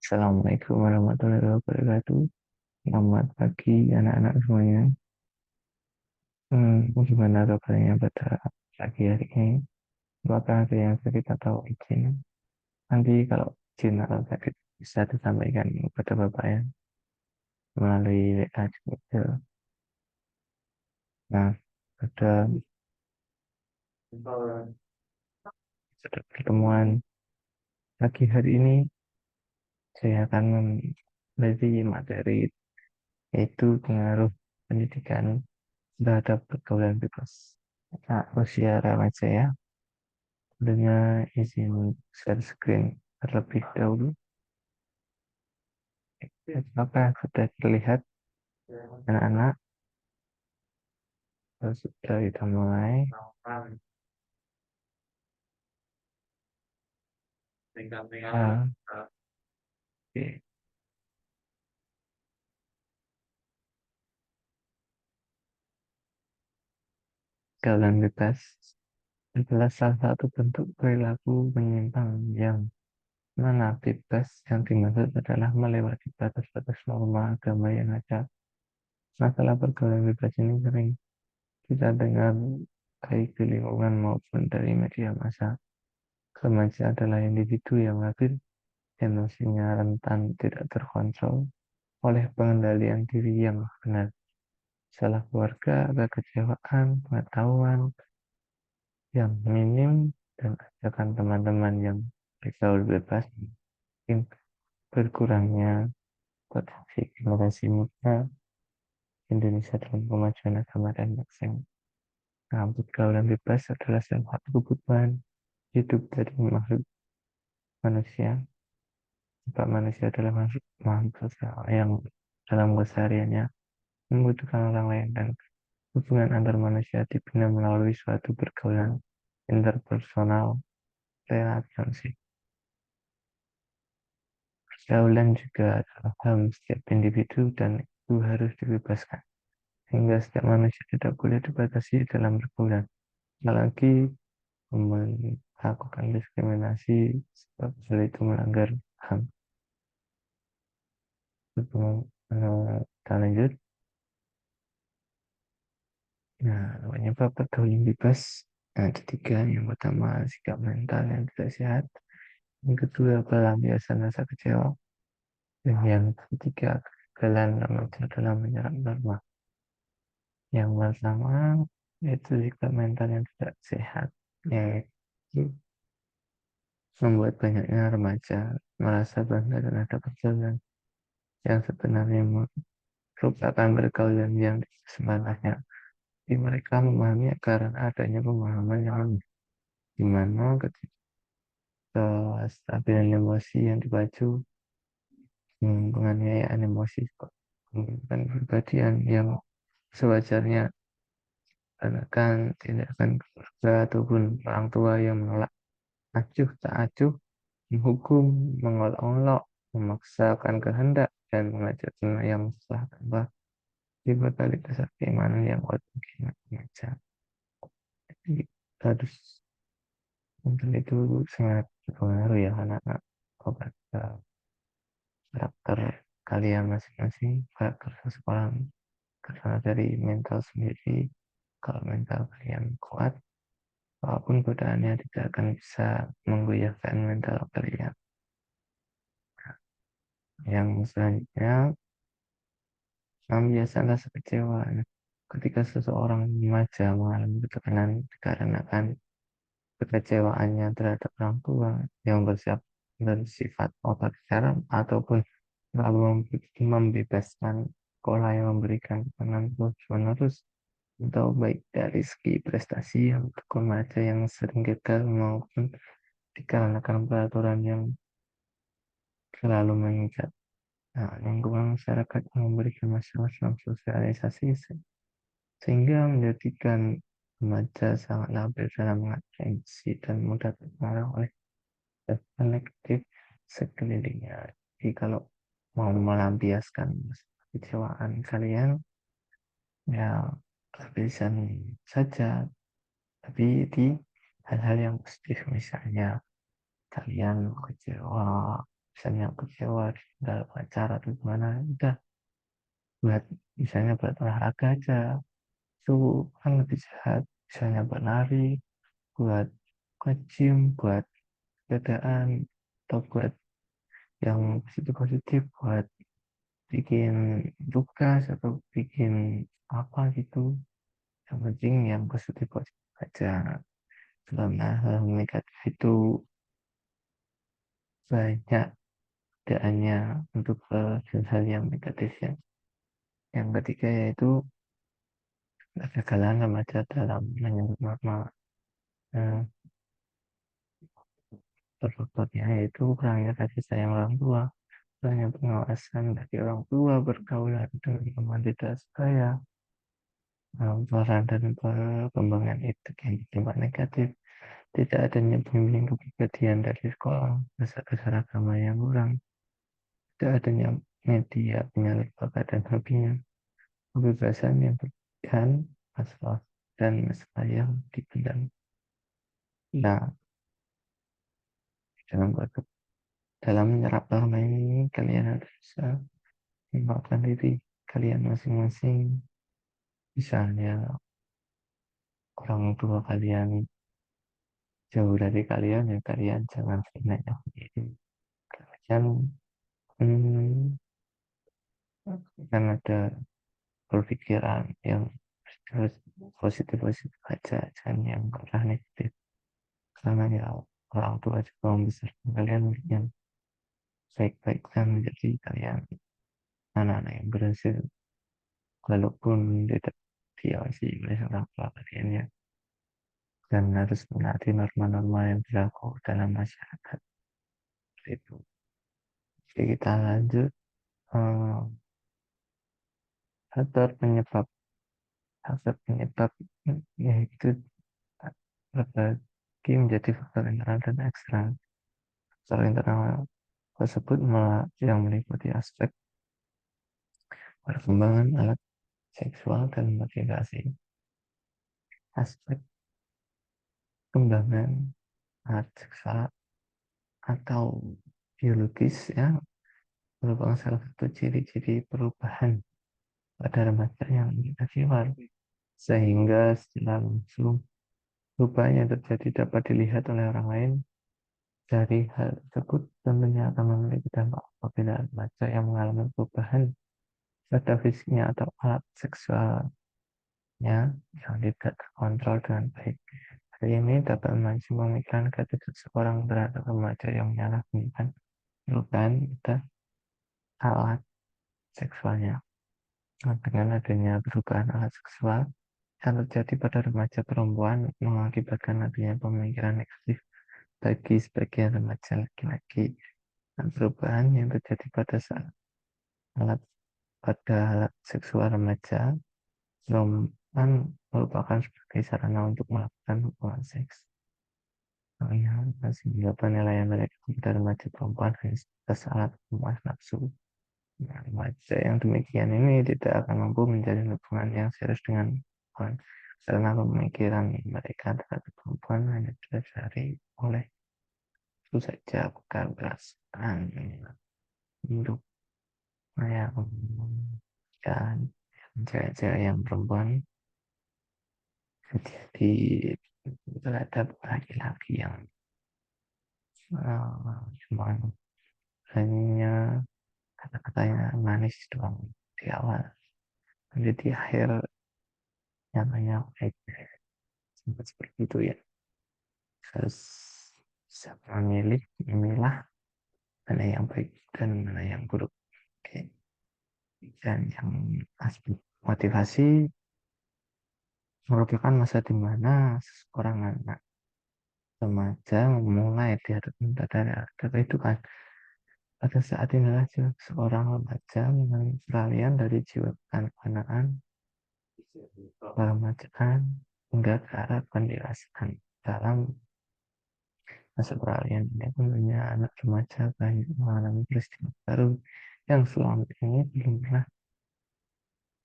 Assalamualaikum warahmatullahi wabarakatuh. Selamat pagi anak-anak semuanya. Gimana kabarnya pada pagi hari ini? Apakah ada yang sakit atau izin? Nanti kalau izin atau sakit bisa disampaikan kepada Bapak ya melalui WA juga. Nah, pada pertemuan pagi hari ini saya akan memberi materi yaitu pengaruh pendidikan terhadap pergaulan bebas. Nah, usia remaja ya. Dengan izin share screen terlebih dahulu. Apakah sudah terlihat anak-anak? Kalau sudah kita mulai. Oke. Pergaulan bebas adalah salah satu bentuk perilaku menyimpang yang mana bebas yang dimaksud adalah melewati batas-batas norma agama yang ada. Masalah pergaulan bebas ini sering kita dengar baik di lingkungan maupun dari media massa. Remaja adalah individu yang labil, emosinya rentan, tidak terkontrol oleh pengendalian diri yang benar. Salah keluarga, kekecewaan, pengetahuan yang minim, dan ajakan teman-teman yang bergaul bebas, mungkin berkurangnya potensi generasi muda Indonesia dalam kemajuan agama dan bangsa. Nah, pergaulan bebas adalah salah satu kebutuhan hidup dari makhluk manusia. Sebab manusia adalah makhluk sosial yang dalam kesehariannya membutuhkan orang lain dan hubungan antar manusia dibina melalui suatu pergaulan interpersonal relationship. Pergaulan juga adalah hal setiap individu dan itu harus dibebaskan. Sehingga setiap manusia tidak boleh dibatasi dalam pergaulan. Apalagi melakukan diskriminasi sebab hal itu melanggar HAM. Kita lanjut. Nah, penyebab pergaulan bebas ada tiga. Yang pertama, sikap mental yang tidak sehat. Yang kedua, pelampiasan rasa kecewa. Dan yang ketiga, kegagalan remaja dalam menyerap norma. Yang pertama, itu sikap mental yang tidak sehat. Yaitu membuat banyaknya remaja merasa bangga terhadap pergaulan yang sebenarnya merupakan pergaulan yang sebenarnya. Di mereka memahami karena adanya pemahaman yang lebih, di mana ketika stabilan emosi yang dipacu penganiayaan emosi dan kepribadian yang sewajarnya akan tindakan keluarga ataupun orang tua yang menolak acuh tak acuh, menghukum, mengolok-olok, memaksakan kehendak dan mengajak yang salah tanpa dibekali dasar keimanan yang kuat bagi remaja. Jadi harus untuk itu sangat berpengaruh ya anak-anak kepada karakter kalian masing-masing, karakter seseorang karena dari mental sendiri. Kalau mental kalian kuat, apapun godaannya tidak akan bisa menggoyahkan mental kalian. Yang selanjutnya, biasa rasa kecewa. Ketika seseorang remaja mengalami ketekanan dikarenakan kekecewaannya terhadap orang tua yang bersifat otoriter ataupun lalu membebaskan sekolah yang memberikan tekanan terus-menerus atau baik dari segi prestasi untuk remaja yang sering gagal maupun dikarenakan peraturan yang selalu mengikat. Nah, lingkungan masyarakat yang memberikan macam-macam sosialisasi sehingga menjadikan remaja sangat labil dalam mengatasi dan mudah terpengaruh oleh dan negatif sekelilingnya. Jadi kalau mau melampiaskan kecewaan kalian, ya bisa saja, tapi di hal-hal yang positif misalnya kalian kecewa misalnya kecewa dalam acara atau gimana, udah buat misalnya buat olahraga aja, itu kan lebih sehat. Misalnya buat lari, buat nge-gym, buat sepedaan, atau buat yang positif-positif, buat bikin tugas atau bikin apa gitu. Yang penting yang positif-positif aja. Karena hal negatif itu banyak keadaannya untuk hal-hal yang negatif ya. Yang ketiga yaitu kegagalan remaja dalam menyambut normal. Nah, faktornya yaitu kurangnya kasih sayang orang tua, kurangnya pengawasan dari orang tua, bergaulan dengan teman tidak sekaya, peran dan perkembangan itu yang berdampak negatif, tidak adanya bimbingan kepribadian dari sekolah, dasar-dasar agama yang kurang, tidak adanya media penyalur bakat dan hobinya, kebebasan yang berlebihan, masalah dan masalah yang dipendam. Nah, dalam dalam menyerap norma ini, kalian harus bisa mengembangkan diri kalian masing-masing. Misalnya, orang tua kalian jauh dari kalian, ya kalian jangan nanya diri. Kalian hmm, kan ada berpikiran yang harus positif-positif aja, jangan yang arah negatif. Karena ya orang tua juga membesarkan kalian yang baik-baik kan, jadi kalian anak-anak yang berhasil walaupun tidak diawasi oleh orang tua kalian ya, dan harus menaati norma-norma yang berlaku dalam masyarakat itu. Jadi kita lanjut, eh, faktor penyebab faktor penyebab yaitu berbagi menjadi faktor internal dan eksternal. Faktor internal tersebut yang meliputi aspek perkembangan alat seksual dan motivasi, aspek kembangan alat seksual atau biologis ya, merupakan salah satu ciri-ciri perubahan pada remaja yang bersifat, sehingga secara langsung perubahan yang terjadi dapat dilihat oleh orang lain. Dari hal tersebut tentunya akan memiliki dampak apabila remaja yang mengalami perubahan pada fisiknya atau alat seksualnya yang tidak terkontrol dengan baik. Hal ini dapat memancing pemikiran negatif seseorang terhadap remaja yang menyalahgunakan perubahan pada alat seksualnya. Nah, dengan adanya perubahan alat seksual yang terjadi pada remaja perempuan mengakibatkan adanya pemikiran negatif bagi sebagian remaja laki-laki. Dan perubahan yang terjadi alat alat seksual remaja perempuan merupakan sebagai sarana untuk melakukan hubungan seks. Ya, sehingga penilaian mereka pada remaja perempuan hanya sebatas alat pemuas nafsu. Nah, remaja yang demikian ini tidak akan mampu menjalin hubungan yang serius dengan perempuan karena pemikiran mereka terhadap perempuan hanya didasari oleh itu saja, bukan perasaan hidup yang dan cewek-cewek yang perempuan jadi terhadap laki-laki yang cuma hanya kata-katanya manis doang di awal, nanti di akhir nyatanya baik, sempat seperti itu ya. Harus bisa memilah mana yang baik dan mana yang buruk. Oke. Dan yang aspek motivasi merupakan masa di mana seorang anak remaja memulai dihadapkan pada itu kan. Pada saat inilah seorang remaja mengalami peralihan dari jiwa kekanak-kanakan, keremajaan, hingga ke arah pendewasaan. Dalam masa peralihan ini tentunya anak remaja banyak mengalami peristiwa baru yang selama ini belum pernah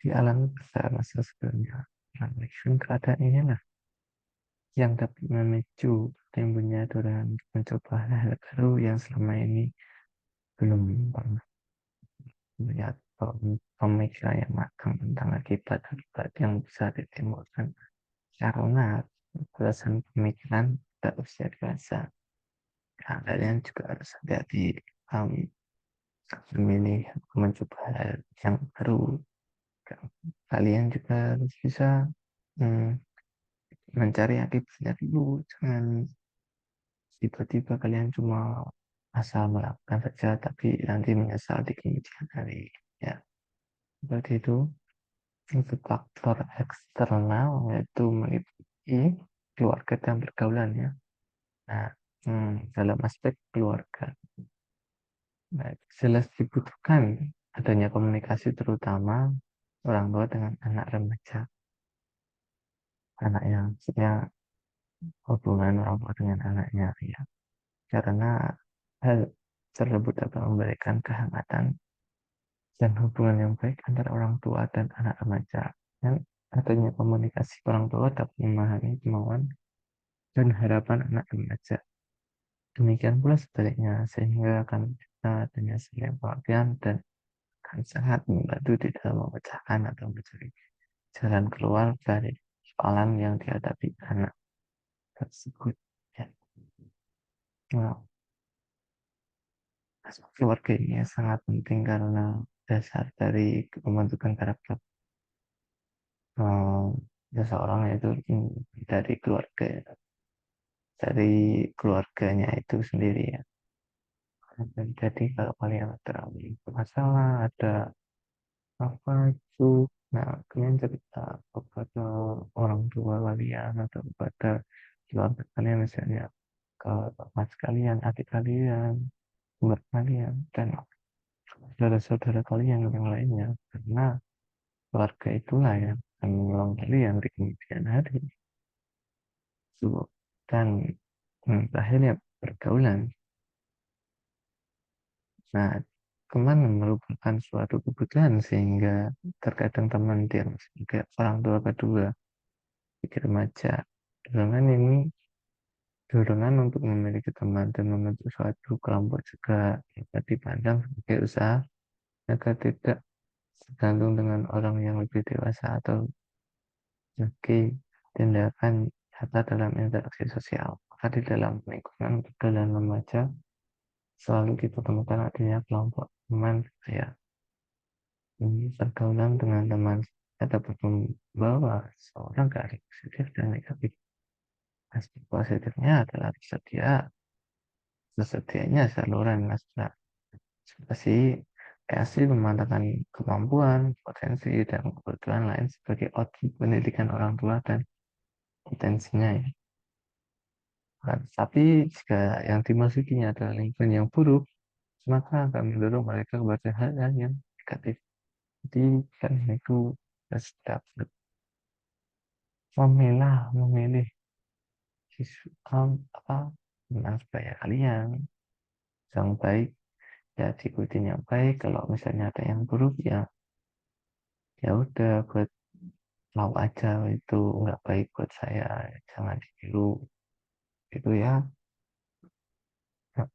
dialami pada masa sebelumnya. Nah, keadaan inilah yang dapat memicu timbulnya dorongan untuk mencoba hal-hal baru yang selama ini belum pernah melihat pemikiran yang matang tentang akibat-akibat yang bisa ditimbulkan karena batasan pemikiran tidak usia dewasa. Nah, kalian juga harus hati-hati um, memilih mencoba hal yang baru. Kalian juga harus bisa mm, mencari akibatnya dulu. Jangan tiba-tiba kalian cuma asal melakukan saja, tapi nanti menyesal di kemudian hari. Ya, seperti itu. Untuk faktor eksternal yaitu meliputi keluarga dan pergaulan ya. Nah, dalam aspek keluarga, nah, jelas dibutuhkan adanya komunikasi terutama orang tua dengan anak remaja. Anak yang maksudnya hubungan orang tua dengan anaknya ya. Karena hal tersebut dapat memberikan kehangatan dan hubungan yang baik antara orang tua dan anak remaja. Dan adanya komunikasi orang tua dapat memahami kemauan dan harapan anak remaja. Demikian pula sebaliknya, sehingga akan kita adanya saling pengertian dan akan sangat membantu di dalam memecahkan atau mencari jalan keluar dari persoalan yang dihadapi anak tersebut. Ya. Nah, aspek keluarga ini sangat penting karena dasar dari pembentukan karakter eh, seseorang itu dari keluarga, dari keluarganya itu sendiri ya. Jadi kalau kalian ada masalah, ada apa itu, nah kalian cerita kepada orang tua kalian atau kepada keluarga kalian misalnya ke mas kalian, adik kalian, teman kalian, dan saudara-saudara kalian yang lainnya karena keluarga itulah yang akan menolong kalian di kemudian hari. So, dan terakhirnya pergaulan. Nah, teman merupakan suatu kebutuhan sehingga terkadang teman dia sebagai orang tua kedua di remaja. Dorongan ini dorongan untuk memiliki teman dan membentuk suatu kelompok juga dapat dipandang sebagai usaha agar tidak tergantung dengan orang yang lebih dewasa atau sebagai tindakan nyata dalam interaksi sosial. Maka di dalam lingkungan pergaulan remaja selalu kita temukan adanya kelompok teman ya. Pergaulan dengan teman dapat membawa seorang ke arah positif dan negatif. Aspek positifnya adalah tersedianya saluran masih kreasi memantapkan kemampuan, potensi, dan kebutuhan lain sebagai output pendidikan orang tua dan potensinya ya. Nah, tapi jika yang dimasukinya adalah lingkungan yang buruk, maka akan mendorong mereka kepada hal-hal yang negatif. Jadi kan itu harus dapat memilih apa tentang supaya kalian yang baik ya diikutin yang baik, kalau misalnya ada yang buruk ya ya udah buat tahu aja itu nggak baik buat saya, jangan ditiru itu ya. Nah,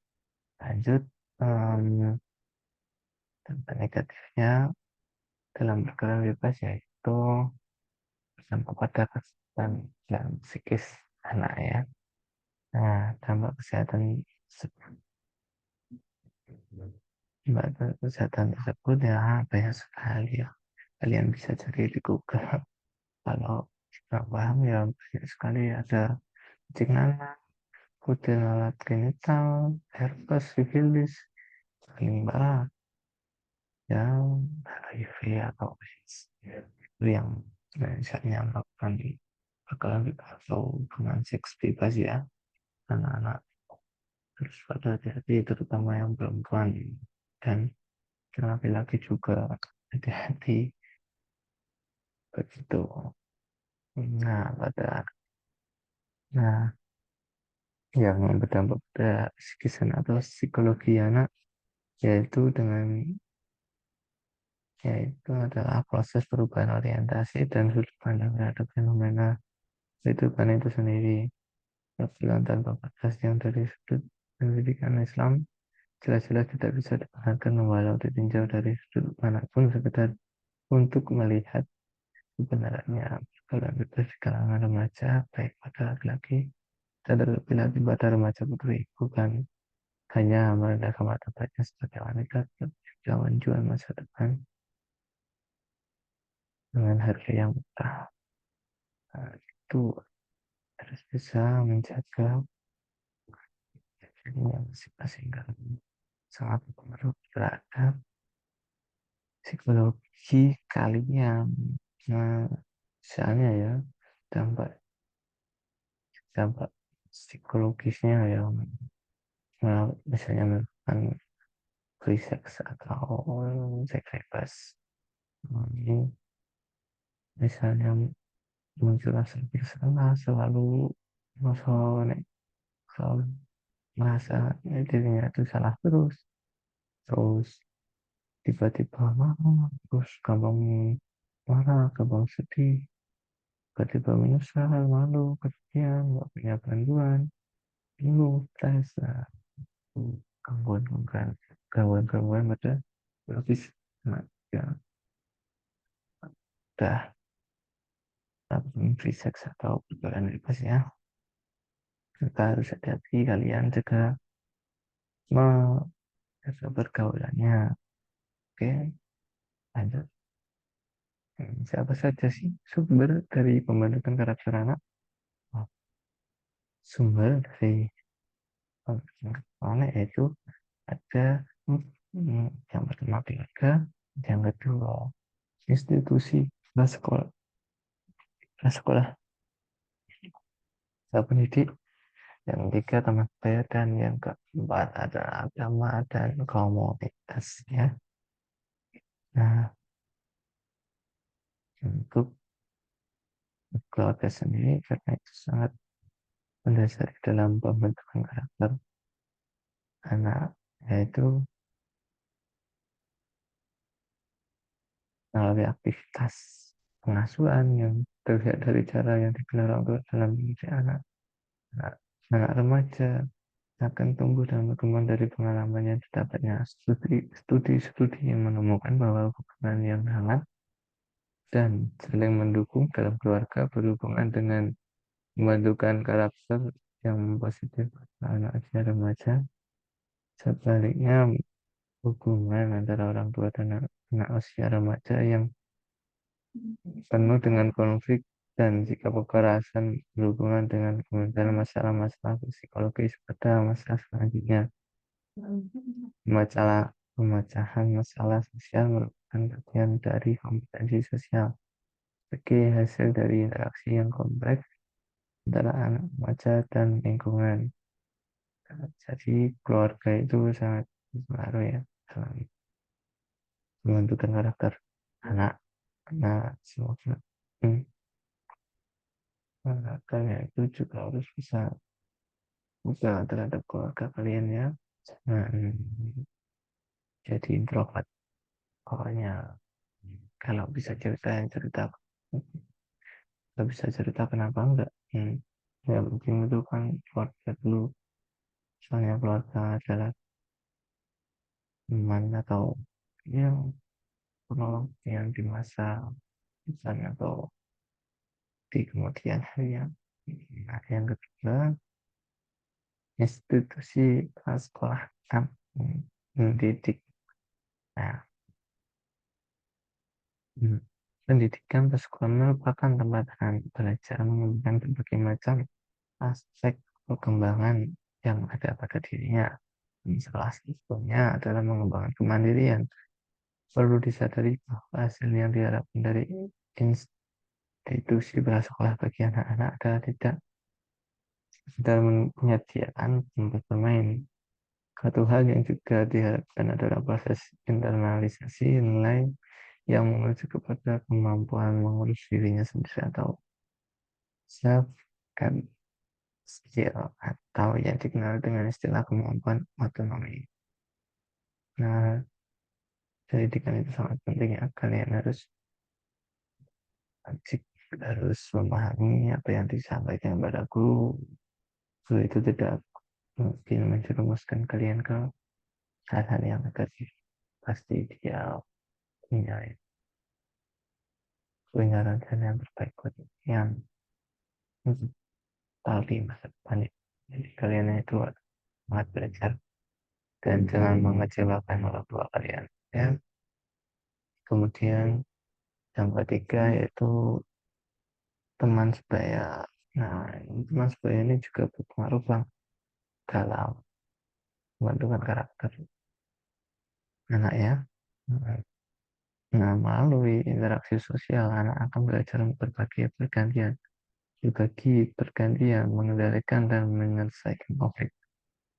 lanjut, dampak negatifnya dalam bergerak bebas yaitu berdampak pada kesehatan dan psikis anak ya. Nah, dampak kesehatan tersebut ya banyak sekali ya. Kalian bisa cari di Google. Kalau nggak paham ya banyak sekali, ada kencing anak, kutil alat genital, herpes, sifilis, limbah, yang HIV atau AIDS. Itu yang misalnya melakukan bakalan atau hubungan seks bebas ya, anak-anak terus pada hati-hati terutama yang perempuan dan laki-laki juga hati-hati begitu. Nah yang berdampak pada psikisan atau psikologi anak yaitu adalah proses perubahan orientasi dan sudut pandang terhadap fenomena kehidupan itu sendiri. Perbuatan tanpa batas yang dari sudut pendidikan Islam jelas-jelas tidak bisa digunakan walau ditinjau dari sudut manapun sekedar untuk melihat sebenarnya pergaulan bebas di kalangan remaja baik pada laki-laki dan terlebih lagi pada remaja putri bukan hanya merendahkan martabatnya sebagai wanita tetapi juga menjual masa depan dengan harga yang murah. Nah, itu harus bisa menjaga dirinya masing-masing karena sangat berpengaruh terhadap psikologi kalian. Nah, misalnya ya, dampak dampak psikologisnya ya, misalnya melakukan free sex atau seks bebas. Nah, ini misalnya muncul rasa bersalah selalu selalu selalu merasa dirinya itu salah terus tiba-tiba marah, terus gampang marah, gampang sedih, tiba-tiba menyesal, malu, kesepian, nggak punya bantuan, bingung, stres, nah, gangguan pada psikologis. Nah, ya, udah free sex atau pergaulan bebas ya, kita harus hati-hati kalian juga menjaga pergaulannya. Oke, lanjut. Siapa saja sih sumber dari pembentukan karakter anak? Oh, sumber dari pembentukan yaitu ada yang pertama keluarga, yang kedua institusi, sekolah, sekolah, pendidik, yang ketiga teman saya, dan yang keempat adalah agama dan komunitas ya. Nah, untuk keluarga sendiri karena itu sangat mendasari dalam pembentukan karakter anak, yaitu melalui aktivitas pengasuhan yang terlihat dari cara yang digelar orang tua dalam mendidik anak. Anak, anak remaja akan tumbuh dan berkembang dari pengalaman yang didapatnya. Studi yang menemukan bahwa hubungan yang hangat dan saling mendukung dalam keluarga berhubungan dengan membentukkan karakter yang positif pada anak usia remaja. Sebaliknya, hubungan antara orang tua dan anak usia remaja yang penuh dengan konflik dan sikap kekerasan berhubungan dengan kemudian masalah-masalah psikologis pada masa selanjutnya. Pemecahan masalah sosial merupakan bagian dari kompetensi sosial sebagai hasil dari interaksi yang kompleks antara anak remaja dan lingkungan. Jadi keluarga itu sangat berpengaruh ya dalam pembentukan karakter anak. Nah, semoga karakternya itu juga harus bisa buka terhadap keluarga kalian ya. Jangan jadi introvert. Pokoknya kalau bisa cerita kalau bisa cerita kenapa enggak. Ya mungkin itu kan keluarga dulu, soalnya keluarga adalah teman atau yang penolong yang di masa misalnya atau di kemudian hari yang. Nah, yang kedua institusi sekolah kan mendidik. Nah, pendidikan sekolah merupakan tempat belajar mengembangkan berbagai macam aspek perkembangan yang ada pada dirinya. Salah satunya adalah mengembangkan kemandirian. Perlu disadari bahwa hasil yang diharapkan dari institusi prasekolah bagi anak-anak adalah tidak sekedar menyediakan tempat bermain. Satu hal yang juga diharapkan adalah proses internalisasi nilai yang menuju kepada kemampuan mengurus dirinya sendiri atau self skill atau yang dikenal dengan istilah kemampuan otonomi. Nah, pendidikan itu sangat penting ya. Kalian harus memahami apa yang disampaikan pada guru. Guru itu tidak mungkin menjerumuskan kalian ke hal-hal yang negatif pasti dia punya punya rencana yang terbaik buat yang untuk tali masa depan itu. Jadi kalian itu semangat belajar dan jangan mengecewakan orang tua kalian ya. Kemudian yang ketiga yaitu teman sebaya. Nah, teman sebaya ini juga berpengaruh bang dalam membentukkan karakter anak ya. Nah, melalui interaksi sosial, anak akan belajar berbagi bergantian, mengendalikan dan menyelesaikan konflik,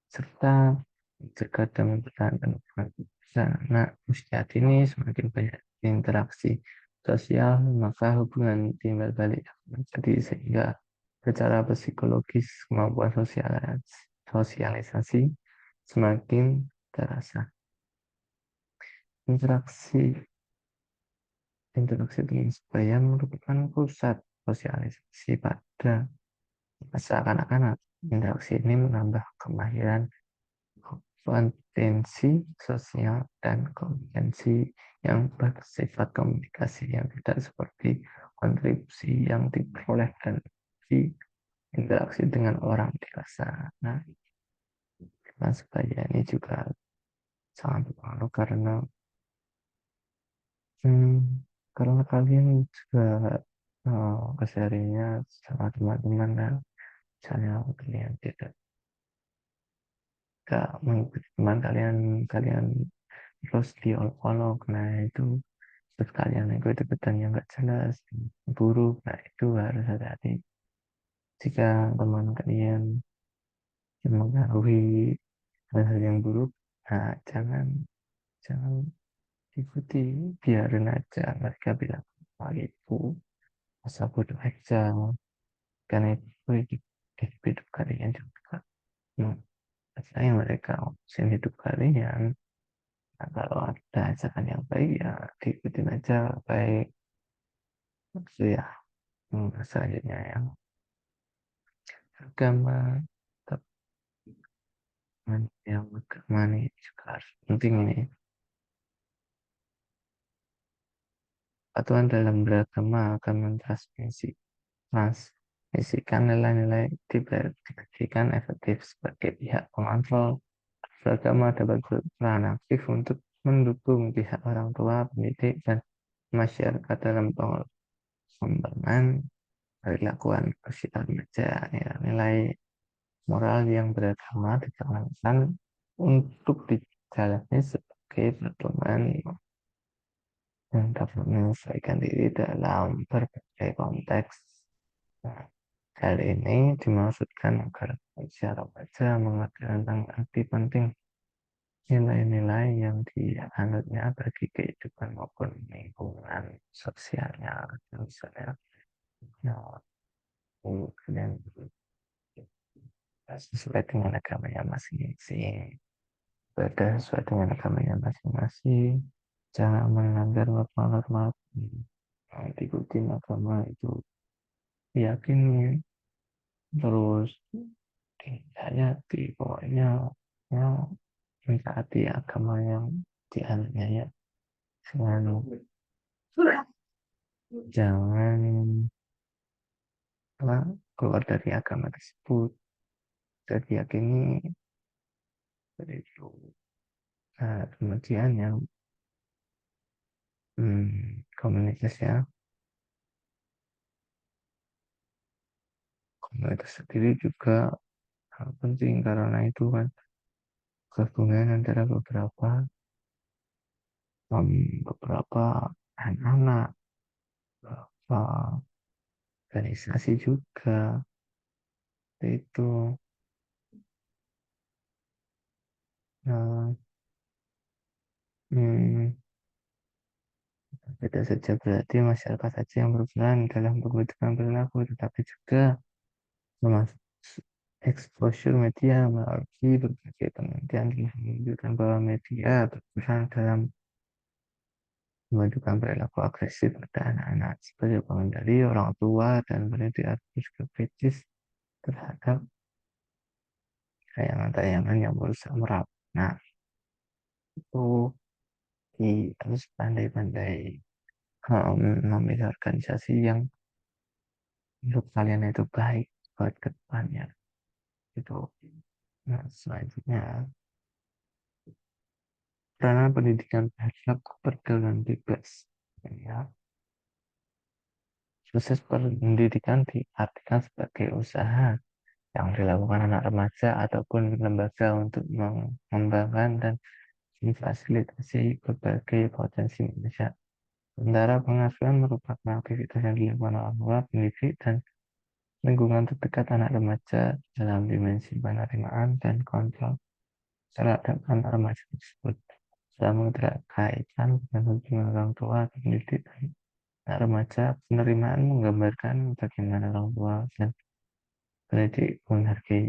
serta mencegah dan mempertahankan hubungan kebiasaan. Nah, usia dini semakin banyak interaksi sosial, maka hubungan timbal balik menjadi sehingga secara psikologis kemampuan sosialisasi semakin terasa. Interaksi interaksi dengan sebaya merupakan pusat sosialisasi pada masa kanak-kanak. Interaksi ini menambah kemahiran kompetensi sosial dan kompetensi yang bersifat komunikasi yang tidak seperti kontribusi yang diperoleh di interaksi dengan orang dewasa. Nah, sebaya ini juga sangat berpengaruh hmm, karena kalian juga kesehariannya sama teman-teman dan misalnya kalian tidak mengikuti teman kalian kalian terus diolok-olok, nah itu terus kalian ikut-ikutan yang nggak jelas buruk, nah itu harus hati-hati jika teman kalian yang mengaruhi hal-hal yang buruk. Nah, jangan jangan ikuti, biarin aja mereka bilang wah itu masa bodoh aja, karena itu hidup kalian juga. Nah, saya mereka urusin hidup kalian. Nah, kalau ada ajakan yang baik ya diikutin aja baik itu ya. Selanjutnya yang agama, teman yang agama ini juga harus penting ini. Aturan dalam beragama akan transmisikan nilai-nilai diberikan efektif sebagai pihak pengontrol. Beragama dapat berperan aktif untuk mendukung pihak orang tua, pendidik, dan masyarakat dalam pengembangan perilakuan sosial remaja. Nilai moral yang beragama dijalankan untuk dijalani sebagai pedoman yang dapat menyesuaikan diri dalam berbagai konteks. Nah, hal ini dimaksudkan agar manusia remaja mengerti tentang arti penting nilai-nilai yang dianutnya bagi kehidupan maupun lingkungan sosialnya. Misalnya, ya, kalian sesuai dengan agamanya masing-masing, beribadah sesuai dengan agamanya masing-masing, jangan melanggar norma-norma yang diikuti agama itu, yakini terus dihayati, pokoknya ya mentaati agama yang dianutnya ya, jangan jangan apa, keluar dari agama tersebut dan diyakini seperti itu. Nah, kemudian yang komunitas ya, komunitas sendiri juga penting karena itu kan gabungan antara beberapa anak-anak, beberapa organisasi juga itu. Nah, hmm, tidak saja berarti masyarakat saja yang berperan dalam pembentukan perilaku, tetapi juga termasuk exposure media melalui berbagai penelitian yang menunjukkan bahwa media berperan dalam pembentukan perilaku agresif pada anak-anak. Sebagai pengendali, orang tua dan pendidik harus juga kritis terhadap tayangan-tayangan yang berusaha merap. Nah, itu harus pandai-pandai memilih organisasi yang menurut kalian itu baik buat kedepannya itu. Nah, selanjutnya peranan pendidikan terhadap pergaulan bebas. Ya, proses pendidikan diartikan sebagai usaha yang dilakukan anak remaja ataupun lembaga untuk mengembangkan dan memfasilitasi berbagai potensi manusia. Sementara pengasuhan merupakan aktivitas yang dilakukan oleh orang tua, pendidik, dan lingkungan terdekat anak remaja dalam dimensi penerimaan dan kontrol terhadap anak remaja tersebut. Selama terkaitan dengan hubungan orang tua atau pendidik dan anak remaja, penerimaan menggambarkan bagaimana orang tua dan pendidik menghargai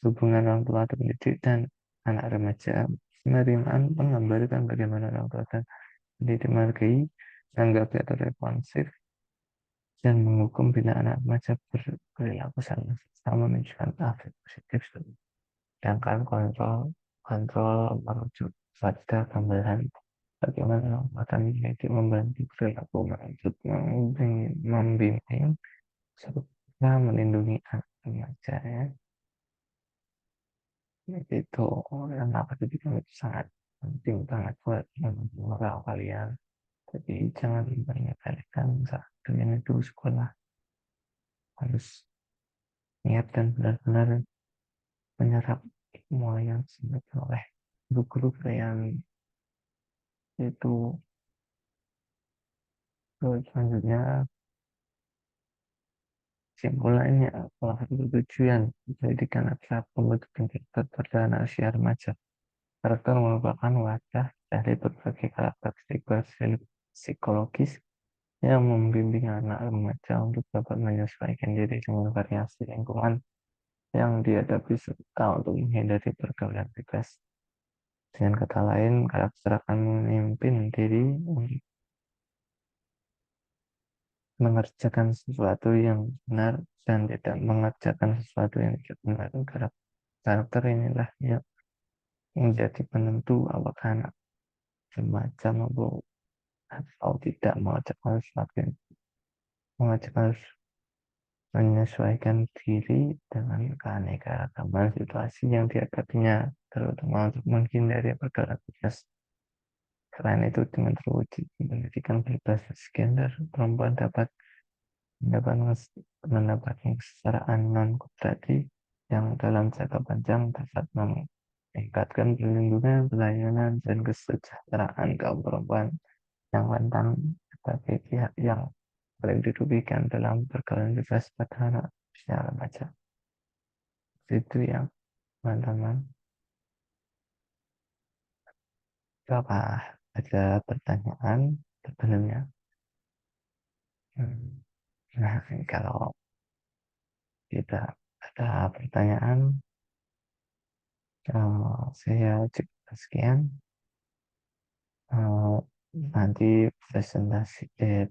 hubungan orang tua atau pendidik dan anak remaja. Penerimaan menggambarkan bagaimana orang tua dan pendidik menghargai, menanggapi atau responsif dan menghukum bila anak remaja berperilaku salah sama menunjukkan afek positif. Sedangkan kontrol kontrol merujuk pada gambaran bagaimana orang tua dan pendidik membantu perilaku untuk membimbing serta melindungi anak remaja ya. Itu yang apa pendidikan itu sangat penting banget buat moral kalian. Jadi jangan banyak-banyakan saat kalian itu sekolah, harus niat dan benar-benar menyerap semua yang disampaikan oleh guru-guru kalian itu. Terus selanjutnya kesimpulannya, salah satu tujuan pendidikan adalah pembentukan karakter pada anak usia remaja. Karakter merupakan wadah dari berbagai karakteristik psikologis yang membimbing anak remaja untuk dapat menyesuaikan diri dengan variasi lingkungan yang dihadapi serta untuk menghindari pergaulan bebas. Dengan kata lain, karakter akan memimpin diri untuk mengerjakan sesuatu yang benar dan tidak mengerjakan sesuatu yang tidak benar. Karakter inilah yang menjadi penentu apakah anak remaja mampu atau tidak mengerjakan sesuatu yang mengerjakan menyesuaikan diri dengan keanekaragaman situasi yang dihadapinya, terutama untuk menghindari pergaulan bebas. Selain itu, dengan terwujud pendidikan bebas gender, perempuan dapat mendapatkan kesetaraan non-kooperatif yang dalam jangka panjang dapat meningkatkan perlindungan, pelayanan, dan kesejahteraan kaum perempuan yang rentan sebagai pihak yang paling dirugikan dalam pergaulan bebas pada anak usia remaja. Itu yang teman-teman. Apa ada pertanyaan sebenarnya? Hmm. Nah, kalau tidak ada pertanyaan, saya cukup sekian. Eh, Nanti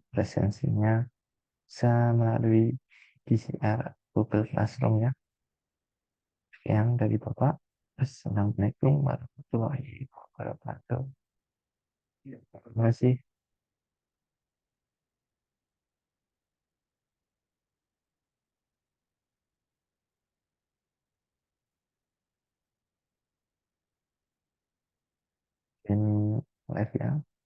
presensinya bisa melalui PCR Google Classroom ya. Sekian dari Bapak. Assalamualaikum warahmatullahi wabarakatuh. Terima kasih. In live ya.